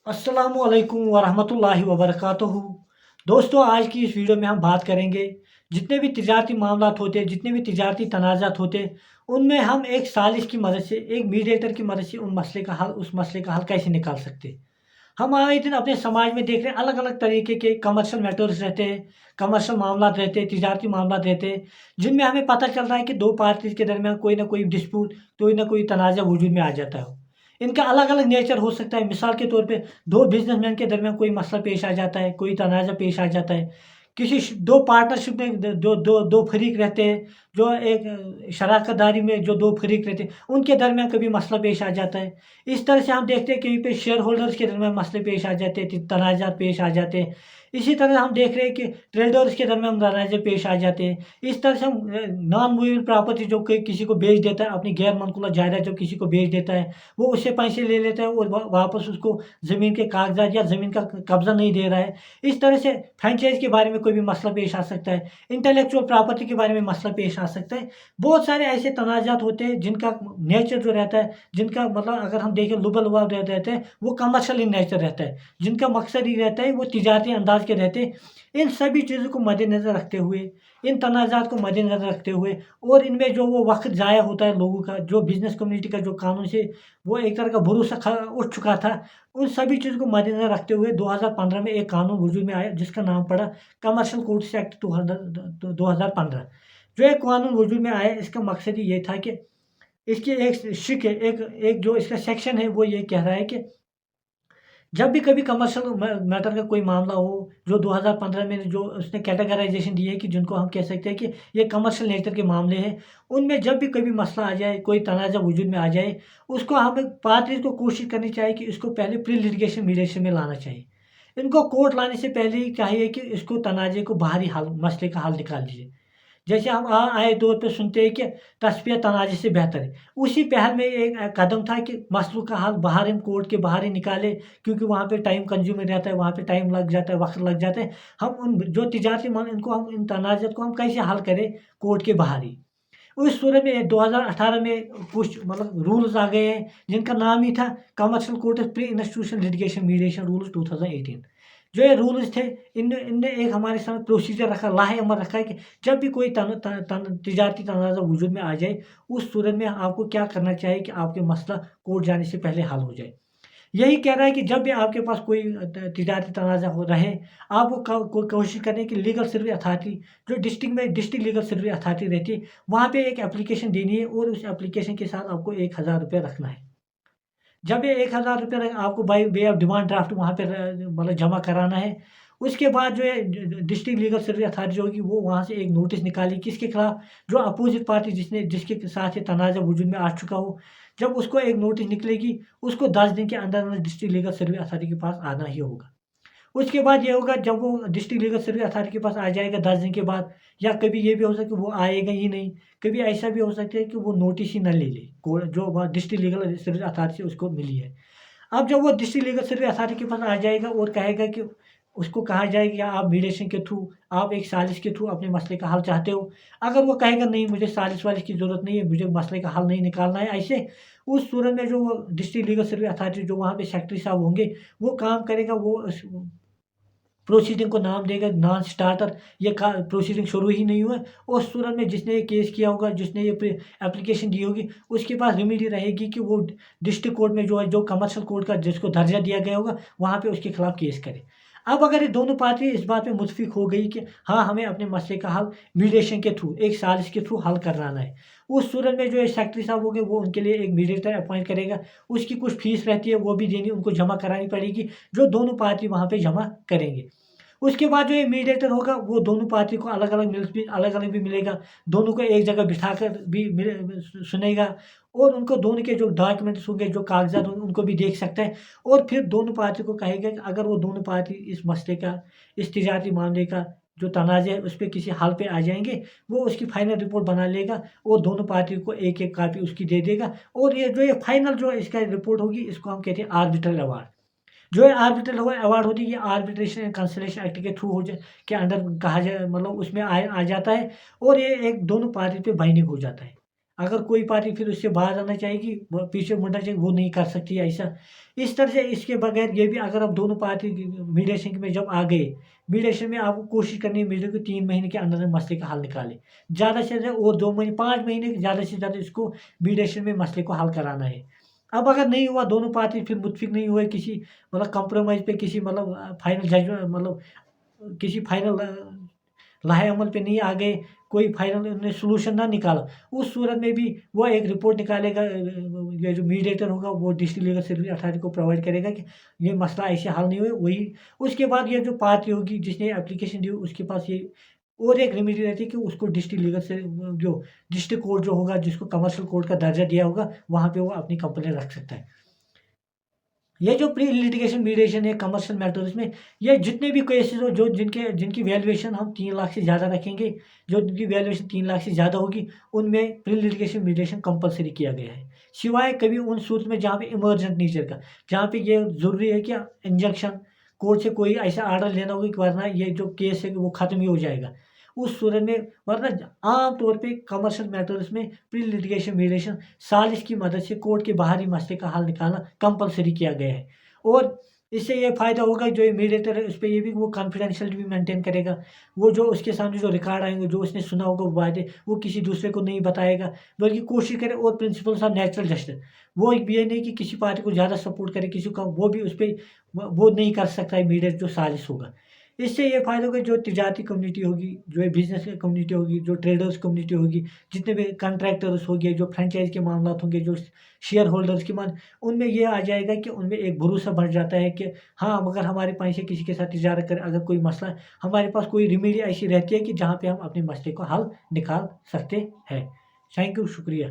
अस्सलामुअलैकुम वरहमतुल्लाहि वबरकातुहू। दोस्तों, आज की इस वीडियो में हम बात करेंगे जितने भी तिजारती मामलात होते हैं, जितने भी तिजारती तनाज़ात होते हैं, उनमें हम एक सालिस की मदद से, एक मीडिएटर की मदद से उस मसले का हल कैसे निकाल सकते हैं। हम आए दिन अपने समाज में देख रहे हैं, अलग अलग तरीके के कमर्शियल मैटर्स रहते हैं, कमर्शियल मामलात रहते हैं, तिजारती मामलात रहते हैं, जिनमें हमें पता चल रहा है कि दो पार्टीज के दरमियान कोई ना कोई डिस्प्यूट, कोई ना कोई तनाज़ा वजूद में आ जाता है। इनका अलग अलग नेचर हो सकता है। मिसाल के तौर पे दो बिजनेसमैन के दरमियान कोई मसला पेश आ जाता है, कोई तनाज़ा पेश आ जाता है। दो पार्टनरशिप में दो दो दो फरीक रहते हैं, जो एक शराकतदारी में जो दो फरीक रहते हैं, उनके दरमियान कभी मसला पेश आ जाता है। इस तरह से हम देखते हैं कहीं पे शेयर होल्डर्स के दरमियान मसले पेश आ जाते हैं, तनाज़ात पेश आ जाते हैं। इसी तरह हम देख रहे हैं कि ट्रेडर्स के दरमियान तनाज़े पेश आ जाते हैं। इस तरह से हम नॉन मूवेबल प्रॉपर्टी जो किसी को बेच देता है, अपनी गैर मनकुला जायदाद जो किसी को बेच देता है, वो उससे पैसे ले लेता है और वापस उसको ज़मीन के कागजात या ज़मीन का कब्जा नहीं दे रहा है। इस तरह से फ्रेंचाइज के बारे में कोई भी मसला पेश आ सकता है, इंटेलेक्चुअल प्रॉपर्टी के बारे में मसला पेश आ सकता है। बहुत सारे ऐसे तनाज़ात होते हैं जिनका नेचर जो रहता है, जिनका मतलब अगर हम देखें लुबल लुआब रहते हैं, वो कमर्शियल इन नेचर रहता है, जिनका मकसद ही रहता है वो तिजारती अंदाज के रहते हैं। इन सभी चीज़ों को मद्देनज़र रखते हुए, इन तनाज़ात को मद्देनज़र रखते हुए, और इनमें जो वो वक्त ज़ाया होता है लोगों का, जो बिज़नेस कम्युनिटी का जो कानून से वो एक तरह का भरोसा उठ चुका था, उन सभी चीज़ों को मद्देनज़र रखते हुए 2015 में एक कानून वजूद में आया जिसका नाम पड़ा कमर्शियल कोर्ट्स एक्ट 2015। जो एक कानून वजूद में आया, इसका मकसद ही ये था कि इसकी एक शिक है, एक जो इसका सेक्शन है वो ये कह रहा है कि जब भी कभी कमर्शियल मैटर का कोई मामला हो, जो 2015 में जो उसने कैटेगराइजेशन दी है कि जिनको हम कह सकते हैं कि ये कमर्शियल नेचर के मामले हैं, उनमें जब भी कभी मसला आ जाए, कोई तनाज़ा वजूद में आ जाए, उसको हमें पार्टीज को कोशिश करनी चाहिए कि इसको पहले प्री लिटिगेशन मीडिएशन में लाना चाहिए। इनको कोर्ट लाने से पहले ही चाहिए कि इसको तनाज़े को बाहरी हल, मसले का हल निकाल दीजिए। जैसे हम आए तौर पे सुनते हैं कि तस्फिया तनाज़े से बेहतर है। उसी पहल में एक कदम था कि मसलों का हल बाहर हम कोर्ट के बाहर ही निकालें, क्योंकि वहाँ पे टाइम कंज्यूमिंग रहता है, वहाँ पे टाइम लग जाता है, वक़्त लग जाता है। हम उन जो तिजारती इनको हम इन तनाज़ात को हम कैसे हल करें कोर्ट के बाहर ही। उस सूरत में 2018 में कुछ मतलब रूल्स आ गए हैं जिनका नाम ही था commercial court pre institution litigation mediation rules 2018। जो ये रूल्स थे, इनने इनने एक हमारे साथ प्रोसीजर रखा, लाहे अमल रखा है कि जब भी कोई तिजारती तनाज़ा वजूद में आ जाए, उस सूरत में आपको क्या करना चाहिए कि आपके मसला कोर्ट जाने से पहले हल हो जाए। यही कह रहा है कि जब भी आपके पास कोई तिजारती तनाज़ा हो रहे, आप वो कोशिश करें कि लीगल सर्विस अथॉरिटी, जो डिस्ट्रिक्ट लीगल सर्विस अथॉरिटी रहती है, वहाँ पे एक एप्लीकेशन देनी है और उस एप्लीकेशन के साथ आपको 1000 रुपये रखना है। जब ये 1000 रुपये आपको by way of demand draft वहाँ पे मतलब जमा कराना है। उसके बाद जो है डिस्ट्रिक्ट लीगल सर्विस अथॉरिटी जो होगी वो वहाँ से एक नोटिस निकाली किसके खिलाफ, जो अपोजिट पार्टी जिसके साथ ये तनाज़ा वजूद में आ चुका हो। जब उसको एक नोटिस निकलेगी, उसको 10 दिन के अंदर अंदर डिस्ट्रिक्ट लीगल सर्विस अथॉरिटी के पास आना ही होगा। उसके बाद ये होगा, जब वो डिस्ट्रिक्ट लीगल सर्विस अथॉरिटी के पास आ जाएगा 10 दिन के बाद, या कभी ये भी हो सकता है कि वो आएगा ही नहीं। कभी ऐसा भी हो सकता है कि वो नोटिस ही ना ले ले, जो वहाँ डिस्ट्रिक्ट लीगल सर्विस अथॉरिटी से उसको मिली है। अब जब वो डिस्ट्रिक्ट लीगल सर्विस अथॉरिटी के पास आ जाएगा और कहेगा कि उसको कहा जाएगा कि आप मीडिएशन के थ्रू, आप एक सालिस के थ्रू अपने मसले का हल चाहते हो। अगर वो कहेगा नहीं, मुझे सालिस वालिस की ज़रूरत नहीं है, मुझे मसले का हल नहीं निकालना है ऐसे, उस सूरत में जो वो डिस्ट्रिक्ट लीगल सर्विस अथॉरिटी जो वहाँ पे सेक्रेटरी साहब होंगे, वो काम करेगा, वो प्रोसीडिंग को नाम देगा नॉन स्टार्टर, ये प्रोसीडिंग शुरू ही नहीं हुआ। उस सूरत में जिसने ये केस किया होगा, जिसने ये एप्लीकेशन दी होगी, उसके पास रेमेडी रहेगी कि वो डिस्ट्रिक्ट कोर्ट में जो है, जो कमर्शियल कोर्ट का जिसको दर्जा दिया गया होगा, वहाँ पे उसके खिलाफ केस करे। अब अगर ये दोनों पार्टी इस बात पे मुत्तफिक हो गई कि हाँ, हमें अपने मसले का हल मीडिएशन के थ्रू, एक सालिस के थ्रू हल कराना है, उस सूरत में जो है सेक्रेटरी साहब होंगे वो उनके लिए एक मीडिएटर अपॉइंट करेगा। उसकी कुछ फीस रहती है, वो भी देनी, उनको जमा करानी पड़ेगी, जो दोनों पार्टी वहाँ पे जमा करेंगे। उसके बाद जो ये मीडिएटर होगा वो दोनों पार्टी को अलग अलग भी मिलेगा, दोनों को एक जगह बिठाकर भी सुनेगा, और उनको दोनों के जो डॉक्यूमेंट्स होंगे, जो कागजात होंगे, उनको भी देख सकता है। और फिर दोनों पार्टी को कहेगा कि अगर वो दोनों पार्टी इस मसले का, इस तिजारती मामले का जो तनाज़ा है उस पर किसी हल पे आ जाएंगे, वो उसकी फाइनल रिपोर्ट बना लेगा और दोनों पार्टी को एक एक कापी उसकी दे देगा। और ये फाइनल जो इसका रिपोर्ट होगी, इसको हम कहते हैं आर्बिट्रल अवार्ड। जो है आर्बिट्रल अवार्ड होती है, ये आर्बिट्रेशन एंड कंसलेशन एक्ट के थ्रू हो जाए के अंडर कहा जाए, मतलब उसमें आ जाता है, और ये एक दोनों पार्टी पे बाइंडिंग हो जाता है। अगर कोई पार्टी फिर उससे बाहर आना चाहेगी, पीछे मुड़ना चाहिए, वो नहीं कर सकती ऐसा। इस तरह से इसके बगैर ये भी, अगर आप दोनों पार्टी मीडिएशन में जब आ गए, मीडिएशन में आपको कोशिश करनी है मीडिया को 3 महीने के अंदर मसले का हल निकाले, ज़्यादा से ज़्यादा, और 2 महीने 5 महीने ज़्यादा से ज़्यादा इसको मीडिएशन में मसले को हल कराना है। अब अगर नहीं हुआ, दोनों पार्टी फिर मुत्फिक नहीं हुए किसी कंप्रोमाइज़ पे, किसी फाइनल जजमेंट, किसी फाइनल लाहे अमल पे नहीं आ गए, कोई फाइनल उन्होंने सोल्यूशन ना निकाला, उस सूरत में भी वो एक रिपोर्ट निकालेगा, ये जो मीडिएटर होगा वो डिस्ट्रिक्ट लीगल सर्विस अथॉरिटी को प्रोवाइड करेगा कि ये मसला ऐसे हल नहीं हुए, वही उसके बाद ये जो पार्टी होगी जिसने एप्लीकेशन दी उसके पास ये और एक रेमेडी रहती है कि उसको डिस्ट्रिक्ट लीगल से, जो डिस्ट्रिक्ट कोर्ट जो होगा, जिसको कमर्शियल कोर्ट का दर्जा दिया होगा, वहाँ पे वो अपनी कंप्लेंट रख सकता है। ये जो प्री लिटिगेशन मीडिएशन है कमर्शियल मैटर्स में, ये जितने भी केसेस हो, जो जिनकी वैल्यूएशन हम 3 लाख से ज़्यादा रखेंगे, जो जिनकी वैल्यूएशन 3 लाख से ज़्यादा होगी, उनमें प्री लिटिगेशन मीडिएशन कंपलसरी किया गया है। सिवाय कभी उन सूरत में जहाँ पे इमरजेंट नेचर का, जहाँ पे ये ज़रूरी है कि इंजंक्शन कोर्ट से कोई ऐसा ऑर्डर लेना होगा कि वरना ये जो केस है वो ख़त्म ही हो जाएगा। उस सूरत में, वरना आम तौर पे कमर्शियल मैटर्स में प्री लिटिगेशन मीडिएशन सालिस की मदद से कोर्ट के बाहरी मसले का हल निकालना कंपलसरी किया गया है। और इससे ये फ़ायदा होगा, जो ये मीडिएटर है उस पे ये भी वो कॉन्फिडेंशियलिटी भी मेंटेन करेगा। वो जो उसके सामने जो रिकॉर्ड आएंगे, जो उसने सुना होगा वो बातें, वो किसी दूसरे को नहीं बताएगा, बल्कि कोशिश करे। और प्रिंसिपल्स ऑफ नेचुरल जस्टिस, वो ये नहीं कि किसी पार्टी को ज़्यादा सपोर्ट करे, किसी को वो भी उस पर वो नहीं कर सकता है मीडिएटर जो साजिश होगा। इससे ये फ़ायदा होगा, जो तिजारती कम्युनिटी होगी, जो बिज़नेस कम्युनिटी होगी, जो ट्रेडर्स कम्युनिटी होगी, जितने भी कॉन्ट्रैक्टर्स हो गए, जो फ्रेंचाइज़ के मामलात होंगे, जो शेयर होल्डर्स के उनमें ये आ जाएगा कि उनमें एक भरोसा बढ़ जाता है कि हाँ, अगर हमारे पास से किसी के साथ तिजारत करें, अगर कोई मसला है, हमारे पास कोई रेमेडी ऐसी रहती है कि जहाँ पे हम अपने मसले को हल निकाल सकते हैं। थैंक यू, शुक्रिया।